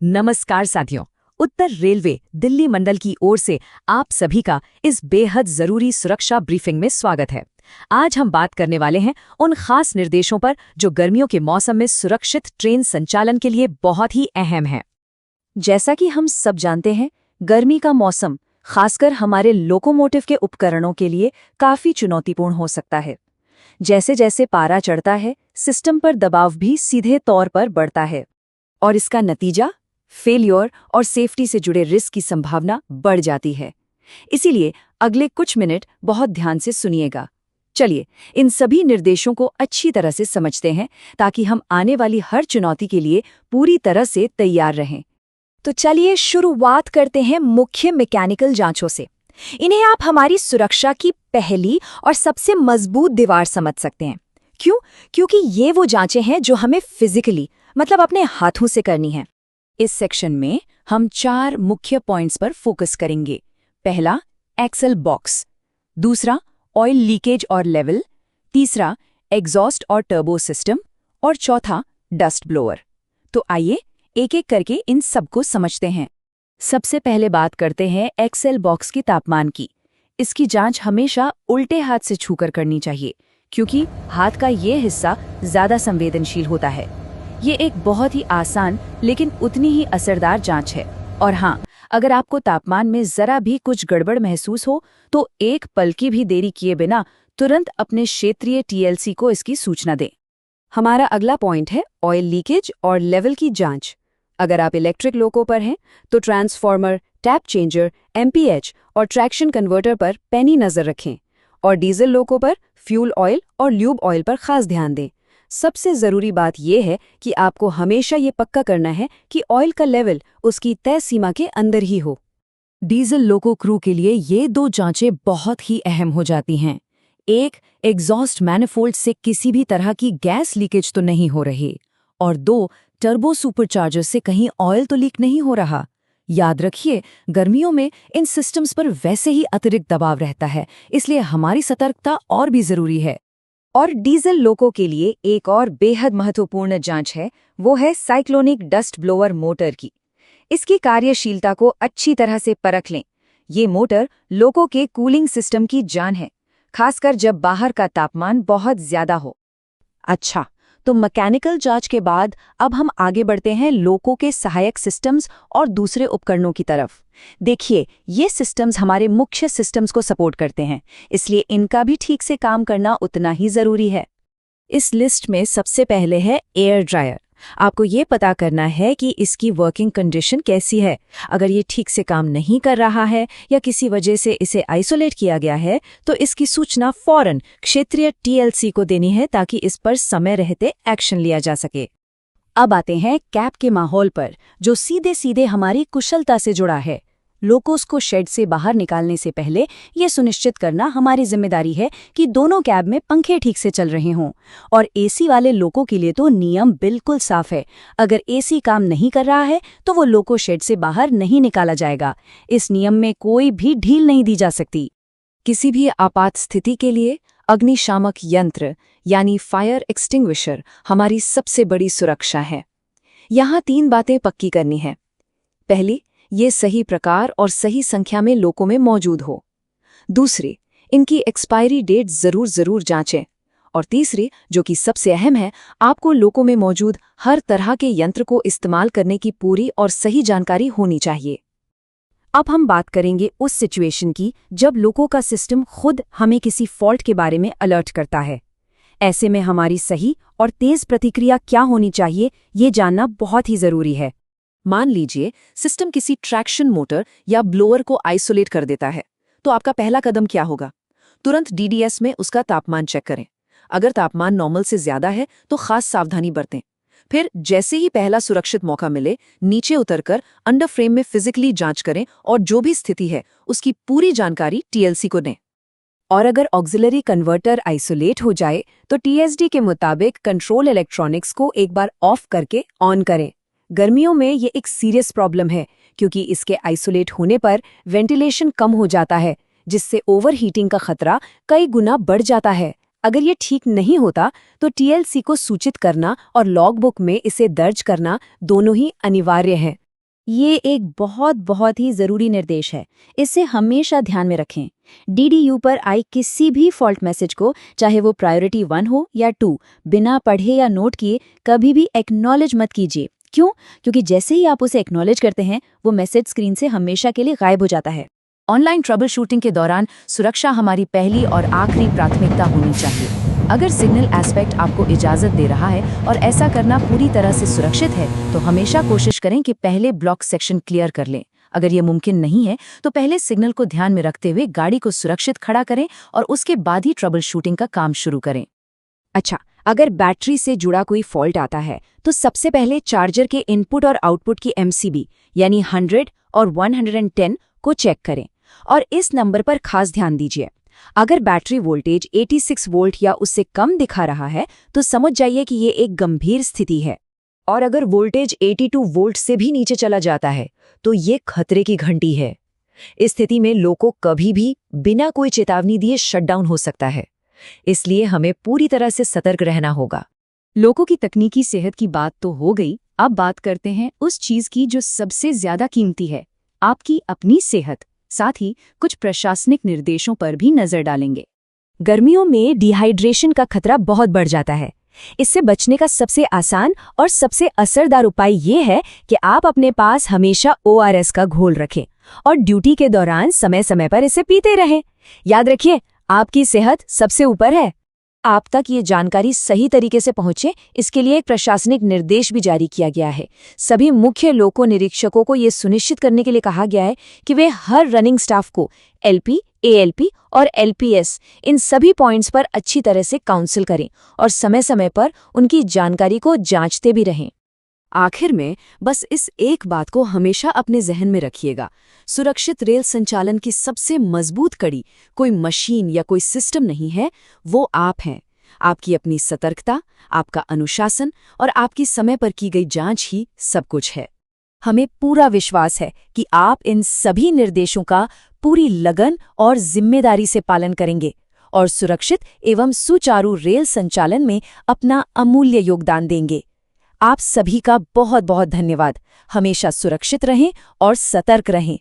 नमस्कार साथियों। उत्तर रेलवे दिल्ली मंडल की ओर से आप सभी का इस बेहद जरूरी सुरक्षा ब्रीफिंग में स्वागत है। आज हम बात करने वाले हैं उन खास निर्देशों पर जो गर्मियों के मौसम में सुरक्षित ट्रेन संचालन के लिए बहुत ही अहम है। जैसा कि हम सब जानते हैं, गर्मी का मौसम खासकर हमारे लोकोमोटिव के उपकरणों के लिए काफी चुनौतीपूर्ण हो सकता है। जैसे जैसे पारा चढ़ता है, सिस्टम पर दबाव भी सीधे तौर पर बढ़ता है और इसका नतीजा फेलियर और सेफ्टी से जुड़े रिस्क की संभावना बढ़ जाती है। इसीलिए अगले कुछ मिनट बहुत ध्यान से सुनिएगा। चलिए इन सभी निर्देशों को अच्छी तरह से समझते हैं ताकि हम आने वाली हर चुनौती के लिए पूरी तरह से तैयार रहें। तो चलिए शुरुआत करते हैं मुख्य मैकेनिकल जांचों से। इन्हें आप हमारी सुरक्षा की पहली और सबसे मजबूत दीवार समझ सकते हैं। क्यों? क्योंकि ये वो जांचें हैं जो हमें फिजिकली मतलब अपने हाथों से करनी है। इस सेक्शन में हम 4 मुख्य पॉइंट्स पर फोकस करेंगे। पहला, एक्सेल बॉक्स। दूसरा, ऑयल लीकेज और लेवल। तीसरा, एग्जॉस्ट और टर्बो सिस्टम। और चौथा, डस्ट ब्लोअर। तो आइए एक एक करके इन सबको समझते हैं। सबसे पहले बात करते हैं एक्सेल बॉक्स के तापमान की। इसकी जांच हमेशा उल्टे हाथ से छूकर करनी चाहिए क्योंकि हाथ का ये हिस्सा ज्यादा संवेदनशील होता है। ये एक बहुत ही आसान लेकिन उतनी ही असरदार जांच है। और हाँ, अगर आपको तापमान में जरा भी कुछ गड़बड़ महसूस हो तो एक पल की भी देरी किए बिना तुरंत अपने क्षेत्रीय टीएलसी को इसकी सूचना दें। हमारा अगला पॉइंट है ऑयल लीकेज और लेवल की जांच। अगर आप इलेक्ट्रिक लोको पर हैं तो ट्रांसफार्मर, टैप चेंजर, एमपीएच और ट्रैक्शन कन्वर्टर पर पैनी नजर रखें और डीजल लोको पर फ्यूल ऑयल और ल्यूब ऑयल पर खास ध्यान दें। सबसे जरूरी बात यह है कि आपको हमेशा ये पक्का करना है कि ऑयल का लेवल उसकी तय सीमा के अंदर ही हो। डीजल लोको क्रू के लिए ये 2 जांचें बहुत ही अहम हो जाती हैं। एक, एग्जॉस्ट मैनिफोल्ड से किसी भी तरह की गैस लीकेज तो नहीं हो रही, और 2, टर्बो सुपरचार्जर से कहीं ऑयल तो लीक नहीं हो रहा। याद रखिए, गर्मियों में इन सिस्टम्स पर वैसे ही अतिरिक्त दबाव रहता है, इसलिए हमारी सतर्कता और भी जरूरी है। और डीजल लोको के लिए एक और बेहद महत्वपूर्ण जांच है, वो है साइक्लोनिक डस्ट ब्लोअर मोटर की। इसकी कार्यशीलता को अच्छी तरह से परख लें। ये मोटर लोको के कूलिंग सिस्टम की जान है, खासकर जब बाहर का तापमान बहुत ज्यादा हो। अच्छा, तो मैकेनिकल जांच के बाद अब हम आगे बढ़ते हैं लोको के सहायक सिस्टम्स और दूसरे उपकरणों की तरफ। देखिए, ये सिस्टम्स हमारे मुख्य सिस्टम्स को सपोर्ट करते हैं, इसलिए इनका भी ठीक से काम करना उतना ही जरूरी है। इस लिस्ट में सबसे पहले है एयर ड्रायर। आपको ये पता करना है कि इसकी वर्किंग कंडीशन कैसी है। अगर ये ठीक से काम नहीं कर रहा है या किसी वजह से इसे आइसोलेट किया गया है तो इसकी सूचना फौरन क्षेत्रीय टीएलसी को देनी है ताकि इस पर समय रहते एक्शन लिया जा सके। अब आते हैं कैब के माहौल पर, जो सीधे सीधे हमारी कुशलता से जुड़ा है। लोकोस को शेड से बाहर निकालने से पहले ये सुनिश्चित करना हमारी जिम्मेदारी है कि दोनों कैब में पंखे ठीक से चल रहे हों। और एसी वाले लोको के लिए तो नियम बिल्कुल साफ है। अगर एसी काम नहीं कर रहा है तो वो लोको शेड से बाहर नहीं निकाला जाएगा। इस नियम में कोई भी ढील नहीं दी जा सकती। किसी भी आपात स्थिति के लिए अग्निशामक यंत्र यानी फायर एक्सटिंग्विशर हमारी सबसे बड़ी सुरक्षा है। यहाँ 3 बातें पक्की करनी है। पहली, ये सही प्रकार और सही संख्या में लोको में मौजूद हो। दूसरी, इनकी एक्सपायरी डेट जरूर जांचें। और तीसरी, जो कि सबसे अहम है, आपको लोको में मौजूद हर तरह के यंत्र को इस्तेमाल करने की पूरी और सही जानकारी होनी चाहिए। अब हम बात करेंगे उस सिचुएशन की जब लोको का सिस्टम खुद हमें किसी फॉल्ट के बारे में अलर्ट करता है। ऐसे में हमारी सही और तेज प्रतिक्रिया क्या होनी चाहिए, ये जानना बहुत ही जरूरी है। मान लीजिए सिस्टम किसी ट्रैक्शन मोटर या ब्लोअर को आइसोलेट कर देता है, तो आपका पहला कदम क्या होगा? तुरंत डीडीएस में उसका तापमान चेक करें। अगर तापमान नॉर्मल से ज्यादा है तो खास सावधानी बरतें। फिर जैसे ही पहला सुरक्षित मौका मिले, नीचे उतरकर अंडर फ्रेम में फिजिकली जांच करें और जो भी स्थिति है उसकी पूरी जानकारी टीएलसी को दें। और अगर ऑक्सिलरी कन्वर्टर आइसोलेट हो जाए तो टीएसडी के मुताबिक कंट्रोल इलेक्ट्रॉनिक्स को एक बार ऑफ करके ऑन करें। गर्मियों में ये एक सीरियस प्रॉब्लम है क्योंकि इसके आइसोलेट होने पर वेंटिलेशन कम हो जाता है, जिससे ओवरहीटिंग का खतरा कई गुना बढ़ जाता है। अगर ये ठीक नहीं होता तो टीएलसी को सूचित करना और लॉगबुक में इसे दर्ज करना दोनों ही अनिवार्य हैं। ये एक बहुत ही ज़रूरी निर्देश है। इसे हमेशा ध्यान में रखें। DDU पर आई किसी भी फॉल्ट मैसेज को, चाहे वो प्रायोरिटी 1 हो या 2, बिना पढ़े या नोट किए कभी भी एक्नॉलेज मत कीजिए। क्यों? क्योंकि जैसे ही आप उसे एक्नॉलेज करते हैं, वो मैसेज स्क्रीन से हमेशा के लिए गायब हो जाता है। ऑनलाइन ट्रबल शूटिंग के दौरान सुरक्षा हमारी पहली और आखिरी प्राथमिकता होनी चाहिए। अगर सिग्नल एस्पेक्ट आपको इजाज़त दे रहा है और ऐसा करना पूरी तरह से सुरक्षित है, तो हमेशा कोशिश करें कि पहले ब्लॉक सेक्शन क्लियर कर लें। अगर ये मुमकिन नहीं है, तो पहले सिग्नल को ध्यान में रखते हुए गाड़ी को सुरक्षित खड़ा करें और उसके बाद ही ट्रबल शूटिंग का काम शुरू करें। अच्छा, अगर बैटरी से जुड़ा कोई फॉल्ट आता है, तो सबसे पहले चार्जर के इनपुट और आउटपुट की MCB यानी 100 और 110 को चेक करें और इस नंबर पर खास ध्यान दीजिए। अगर बैटरी वोल्टेज 86 वोल्ट या उससे कम दिखा रहा है, तो समझ जाइए कि ये एक गंभीर स्थिति है। और अगर वोल्टेज 82 वोल्ट से भी नीचे चला जाता है, तो ये खतरे की घंटी है। इस स्थिति में लोको कभी भी बिना कोई चेतावनी दिए शटडाउन हो सकता है, इसलिए हमें पूरी तरह से सतर्क रहना होगा। लोगों की तकनीकी सेहत की बात तो हो गई, अब बात करते हैं उस चीज की जो सबसे ज्यादा कीमती है, आपकी अपनी सेहत। साथ ही कुछ प्रशासनिक निर्देशों पर भी नजर डालेंगे। गर्मियों में डिहाइड्रेशन का खतरा बहुत बढ़ जाता है। इससे बचने का सबसे आसान और सबसे असरदार उपाय ये है कि आप अपने पास हमेशा ORS का घोल रखें और ड्यूटी के दौरान समय समय पर इसे पीते रहें। याद रखिए, आपकी सेहत सबसे ऊपर है। आप तक ये जानकारी सही तरीके से पहुंचे, इसके लिए एक प्रशासनिक निर्देश भी जारी किया गया है। सभी मुख्य लोको निरीक्षकों को ये सुनिश्चित करने के लिए कहा गया है कि वे हर रनिंग स्टाफ को LP, ALP और LPS इन सभी पॉइंट्स पर अच्छी तरह से काउंसिल करें और समय समय पर उनकी जानकारी को जांचते भी रहें। आखिर में बस इस एक बात को हमेशा अपने जहन में रखिएगा, सुरक्षित रेल संचालन की सबसे मजबूत कड़ी कोई मशीन या कोई सिस्टम नहीं है, वो आप हैं। आपकी अपनी सतर्कता, आपका अनुशासन और आपकी समय पर की गई जांच ही सब कुछ है। हमें पूरा विश्वास है कि आप इन सभी निर्देशों का पूरी लगन और जिम्मेदारी से पालन करेंगे और सुरक्षित एवं सुचारू रेल संचालन में अपना अमूल्य योगदान देंगे। आप सभी का बहुत बहुत धन्यवाद। हमेशा सुरक्षित रहें और सतर्क रहें।